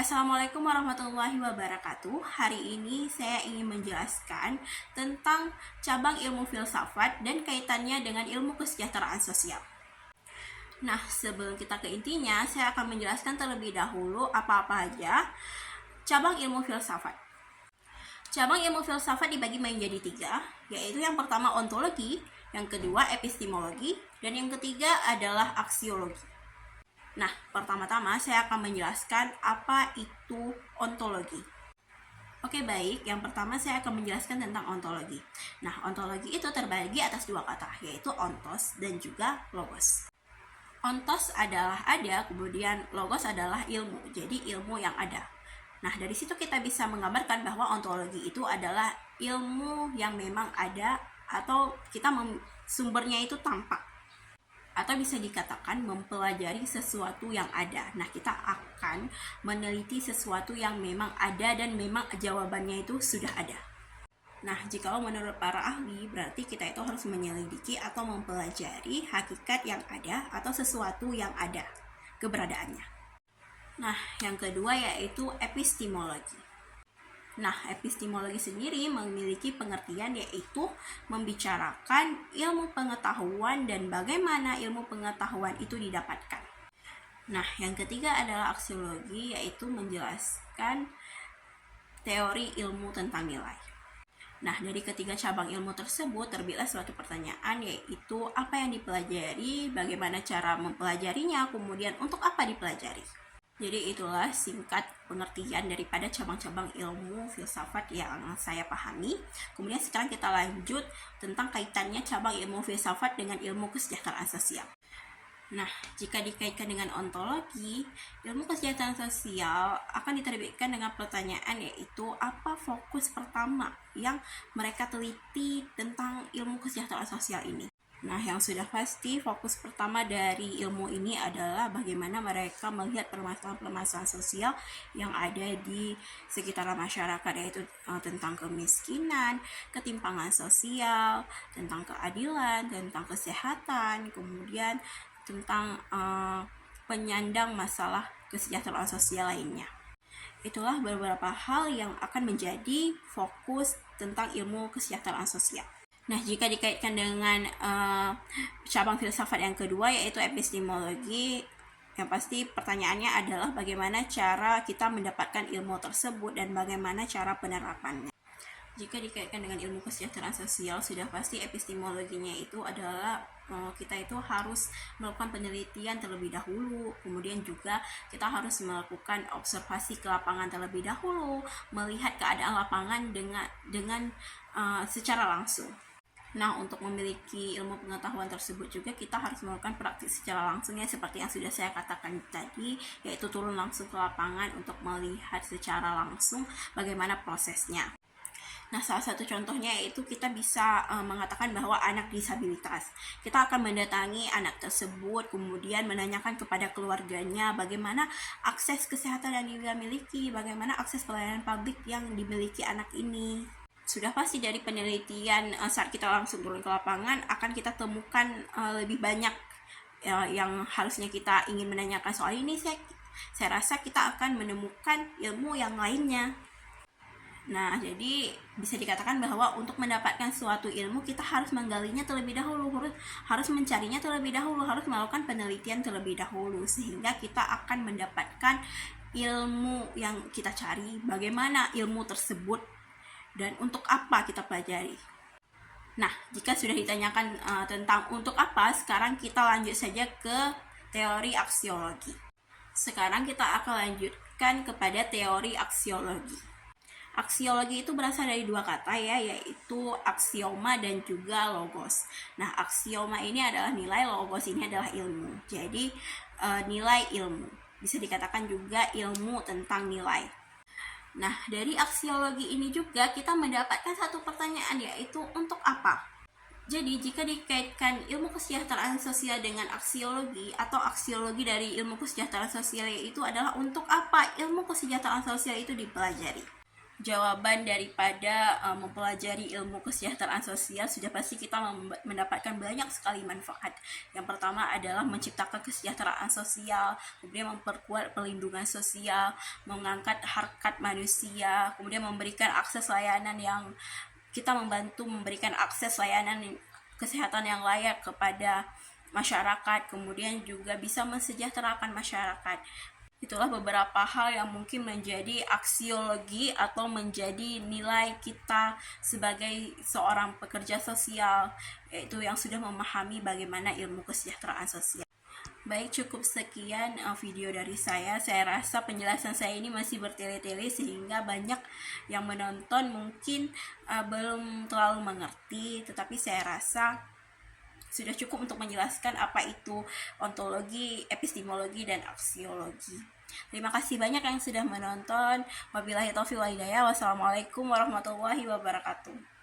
Assalamualaikum warahmatullahi wabarakatuh. Hari ini saya ingin menjelaskan tentang cabang ilmu filsafat dan kaitannya dengan ilmu kesejahteraan sosial. Nah, sebelum kita ke intinya, saya akan menjelaskan terlebih dahulu apa-apa aja cabang ilmu filsafat. Cabang ilmu filsafat dibagi menjadi 3, yaitu yang pertama ontologi, yang kedua epistemologi, dan yang ketiga adalah aksiologi. Nah, pertama-tama saya akan menjelaskan apa itu ontologi. Oke, baik. Yang pertama saya akan menjelaskan tentang ontologi. Nah, ontologi itu terbagi atas 2 kata, yaitu ontos dan juga logos. Ontos adalah ada, kemudian logos adalah ilmu, jadi ilmu yang ada. Nah, dari situ kita bisa menggambarkan bahwa ontologi itu adalah ilmu yang memang ada atau sumbernya itu tampak. Atau bisa dikatakan mempelajari sesuatu yang ada. Nah, kita akan meneliti sesuatu yang memang ada dan memang jawabannya itu sudah ada. Nah, jika menurut para ahli, berarti kita itu harus menyelidiki atau mempelajari hakikat yang ada atau sesuatu yang ada keberadaannya. Nah, yang kedua yaitu epistemologi. Nah, epistemologi sendiri memiliki pengertian yaitu membicarakan ilmu pengetahuan dan bagaimana ilmu pengetahuan itu didapatkan. Nah, yang ketiga adalah aksiologi, yaitu menjelaskan teori ilmu tentang nilai. Nah, dari ketiga cabang ilmu tersebut terbitlah suatu pertanyaan, yaitu apa yang dipelajari, bagaimana cara mempelajarinya, kemudian untuk apa dipelajari. Jadi itulah singkat pengertian daripada cabang-cabang ilmu filsafat yang saya pahami. Kemudian sekarang kita lanjut tentang kaitannya cabang ilmu filsafat dengan ilmu kesejahteraan sosial. Nah, jika dikaitkan dengan ontologi, ilmu kesejahteraan sosial akan diterbitkan dengan pertanyaan, yaitu apa fokus pertama yang mereka teliti tentang ilmu kesejahteraan sosial ini. Nah, yang sudah pasti fokus pertama dari ilmu ini adalah bagaimana mereka melihat permasalahan-permasalahan sosial yang ada di sekitaran masyarakat, yaitu tentang kemiskinan, ketimpangan sosial, tentang keadilan, tentang kesehatan, kemudian tentang penyandang masalah kesejahteraan sosial lainnya. Itulah beberapa hal yang akan menjadi fokus tentang ilmu kesejahteraan sosial. Nah, jika dikaitkan dengan cabang filsafat yang kedua yaitu epistemologi, yang pasti pertanyaannya adalah bagaimana cara kita mendapatkan ilmu tersebut dan bagaimana cara penerapannya. Jika dikaitkan dengan ilmu kesejahteraan sosial, sudah pasti epistemologinya itu adalah kita itu harus melakukan penelitian terlebih dahulu, kemudian juga kita harus melakukan observasi ke lapangan terlebih dahulu, melihat keadaan lapangan dengan secara langsung. Nah, untuk memiliki ilmu pengetahuan tersebut juga kita harus melakukan praktik secara langsung, ya, seperti yang sudah saya katakan tadi, yaitu turun langsung ke lapangan untuk melihat secara langsung bagaimana prosesnya. Nah, salah satu contohnya yaitu kita bisa mengatakan bahwa anak disabilitas. Kita akan mendatangi anak tersebut, kemudian menanyakan kepada keluarganya bagaimana akses kesehatan yang dia miliki, bagaimana akses pelayanan publik yang dimiliki anak ini. Sudah pasti dari penelitian saat kita langsung turun ke lapangan akan kita temukan lebih banyak yang harusnya kita ingin menanyakan soal ini. Saya rasa kita akan menemukan ilmu yang lainnya. Nah, jadi bisa dikatakan bahwa untuk mendapatkan suatu ilmu kita harus menggalinya terlebih dahulu, harus mencarinya terlebih dahulu, harus melakukan penelitian terlebih dahulu, sehingga kita akan mendapatkan ilmu yang kita cari, bagaimana ilmu tersebut dan untuk apa kita pelajari. Nah, jika sudah ditanyakan tentang untuk apa, sekarang kita lanjut saja ke teori aksiologi. Sekarang kita akan lanjutkan kepada teori aksiologi. Aksiologi itu berasal dari 2 kata, ya, yaitu aksioma dan juga logos. Nah, aksioma ini adalah nilai, logos ini adalah ilmu. Jadi nilai ilmu, bisa dikatakan juga ilmu tentang nilai. Nah, dari aksiologi ini juga kita mendapatkan satu pertanyaan, yaitu untuk apa? Jadi, jika dikaitkan ilmu kesejahteraan sosial dengan aksiologi atau aksiologi dari ilmu kesejahteraan sosial, yaitu adalah untuk apa ilmu kesejahteraan sosial itu dipelajari. jawaban daripada mempelajari ilmu kesejahteraan sosial, sudah pasti kita mendapatkan banyak sekali manfaat. Yang pertama adalah menciptakan kesejahteraan sosial, kemudian memperkuat perlindungan sosial, mengangkat harkat manusia, kemudian memberikan akses layanan yang kita membantu memberikan akses layanan kesehatan yang layak kepada masyarakat, kemudian juga bisa mensejahterakan masyarakat. Itulah beberapa hal yang mungkin menjadi aksiologi atau menjadi nilai kita sebagai seorang pekerja sosial, yaitu yang sudah memahami bagaimana ilmu kesejahteraan sosial. Baik, cukup sekian video dari saya. Saya rasa penjelasan saya ini masih bertele-tele sehingga banyak yang menonton mungkin belum terlalu mengerti, tetapi saya rasa sudah cukup untuk menjelaskan apa itu ontologi, epistemologi, dan aksiologi. Terima kasih banyak yang sudah menonton. Wabillahi taufiq wal hidayah. Wassalamualaikum warahmatullahi wabarakatuh.